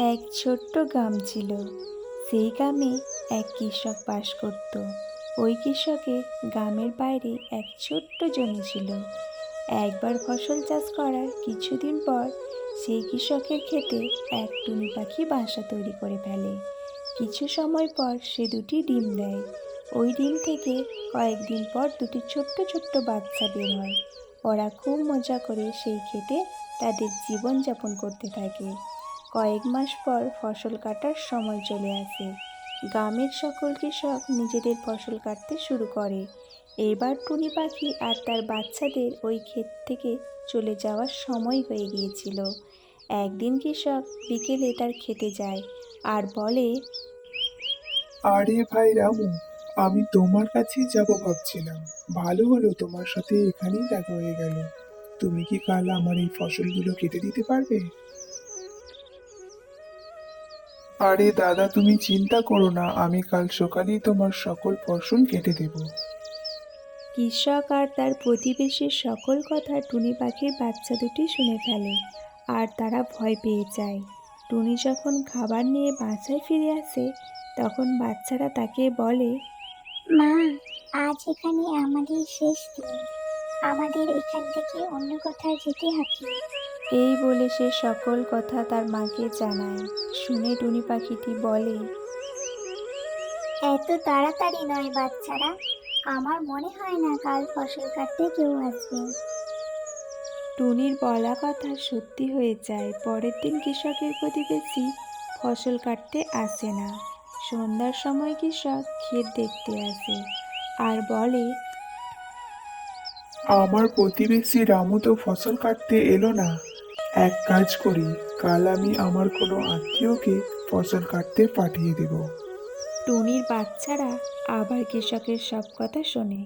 এক ছোট্ট গ্রাম ছিল। সেই গ্রামে এক কৃষক বাস করত। ওই কৃষকের গ্রামের বাইরে এক ছোট্ট জমি ছিল। একবার ফসল চাষ করার কিছুদিন পর সেই কৃষকের ক্ষেতে এক টুনি পাখি বাসা তৈরি করে ফেলে। কিছু সময় পর সে দুটি ডিম দেয়। ওই ডিম থেকে কয়েকদিন পর দুটি ছোট্ট ছোট্ট বাচ্চা বের হয়। ওরা খুব মজা করে সেই ক্ষেতে তাদের জীবনযাপন করতে থাকে। কয়েক মাস পর ফসল কাটার সময় চলে আসে। গ্রামের সকল কৃষক নিজেদের ফসল কাটতে শুরু করে। এবার টুনি পাখি আর তার বাচ্চাদের ওই ক্ষেত থেকে চলে যাওয়ার সময় হয়ে গিয়েছিল। একদিন কৃষক বিকেলে তার খেতে যায় আর বলে, আরে ভাই রামু, আমি তোমার কাছেই যাব ভাবছিলাম। ভালো হলো তোমার সাথে এখানেই দেখা হয়ে গেল। তুমি কি কাল আমার এই ফসলগুলো কেটে দিতে পারবে? আরে দাদা, তুমি চিন্তা করো না, আমি কাল সকালেই তোমার সকল ফসল কেটে দেব। কৃষক আর তার প্রতিবেশীর সকল কথা টুনি পাখির বাচ্চা দুটি শুনে ফেলে আর তারা ভয় পেয়ে যায়। টুনি যখন খাবার নিয়ে বাসায় ফিরে আসে তখন বাচ্চারা তাকে বলে, মা, আজ এখানে আমাদের শেষ দিন। আমাদের এখান থেকে অন্য কোথাও যেতে হবে। এই বলে সে সকল কথা তার মাকে জানায়। শুনে টুনি পাখিটি বলে, এত তাড়াতাড়ি নয় বাচ্চারা, আমার মনে হয় না কাল ফসল কাটতে কেউ আসবে। টুনির বলা কথা সত্যি হয়ে যায়। পরের দিন কৃষকের প্রতিবেশী ফসল কাটতে আসে না। সন্ধ্যার সময় কৃষক ক্ষেত দেখতে আসে আর বলে, আমার প্রতিবেশী রামু তো ফসল কাটতে এলো না। এক কাজ করি, কাল আমি আমার কোনো আত্মীয়কে ফসল কাটতে পাঠিয়ে দেব। টুনির বাচ্চারা আবার কৃষকের সব কথা শোনে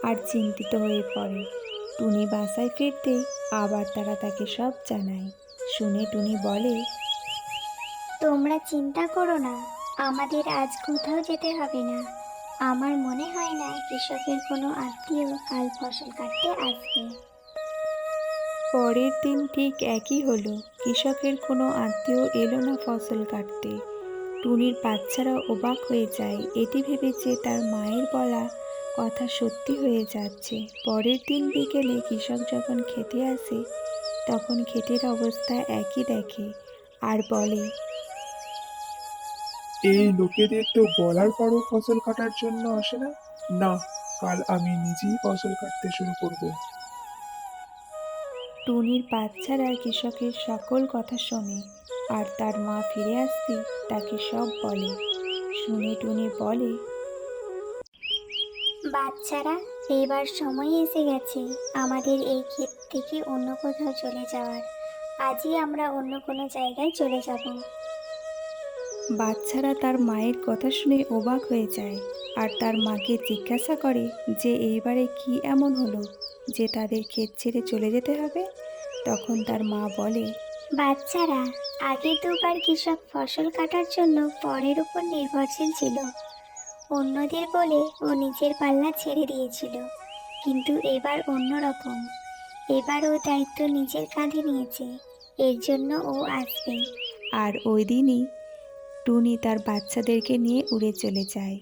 আর চিন্তিত হয়ে পড়ে। টুনি বাসায় ফিরতেই আবার তারা তাকে সব জানায়। শুনে টুনি বলে, তোমরা চিন্তা করো না, আমাদের আজ কোথাও যেতে হবে না। আমার মনে হয় না কৃষকের কোনো আত্মীয় কাল ফসল কাটতে আসবে। পরের দিন ঠিক একই হলো। কৃষকের কোনো আত্মীয় এলো না ফসল কাটতে। টুনির বাচ্চারা অবাক হয়ে যায়। এটি ভেবে যে তার মায়ের বলা কথা সত্যি হয়ে যাচ্ছে। পরের দিন বিকেলে কৃষক যখন খেতে আসে তখন ক্ষেতের অবস্থা একই দেখে আর বলে, এই লোকেদের তো বলার পরও ফসল কাটার জন্য আসে না। না, কাল আমি নিজেই ফসল কাটতে শুরু করব। টুনির বাচ্চারা কৃষকের সকল কথা শোনে আর তার মা ফিরে আসতেই তাকে সব বলে। শুনে টুনি বলে, বাচ্চারা, এবার সময় এসে গেছে আমাদের এই ক্ষেত থেকে অন্য কোথাও চলে যাওয়ার। আজই আমরা অন্য কোনো জায়গায় চলে যাব। বাচ্চারা তার মায়ের কথা শুনে অবাক হয়ে যায় আর তার মাকে জিজ্ঞাসা করে যে এইবারে কি এমন হলো যে তাদের ক্ষেত ছেড়ে চলে যেতে হবে। তখন তার মা বলে, বাচ্চারা, আগে দুবার কৃষক ফসল কাটার জন্য পরের উপর নির্ভরশীল ছিল। অন্যদের বলে ও নিজের পাল্লা ছেড়ে দিয়েছিল, কিন্তু এবার অন্যরকম। এবার ও দায়িত্ব নিজের কাঁধে নিয়েছে, এর জন্য ও আসবে। আর ওই দিনই টুনি তার বাচ্চাদেরকে নিয়ে উড়ে চলে যায়।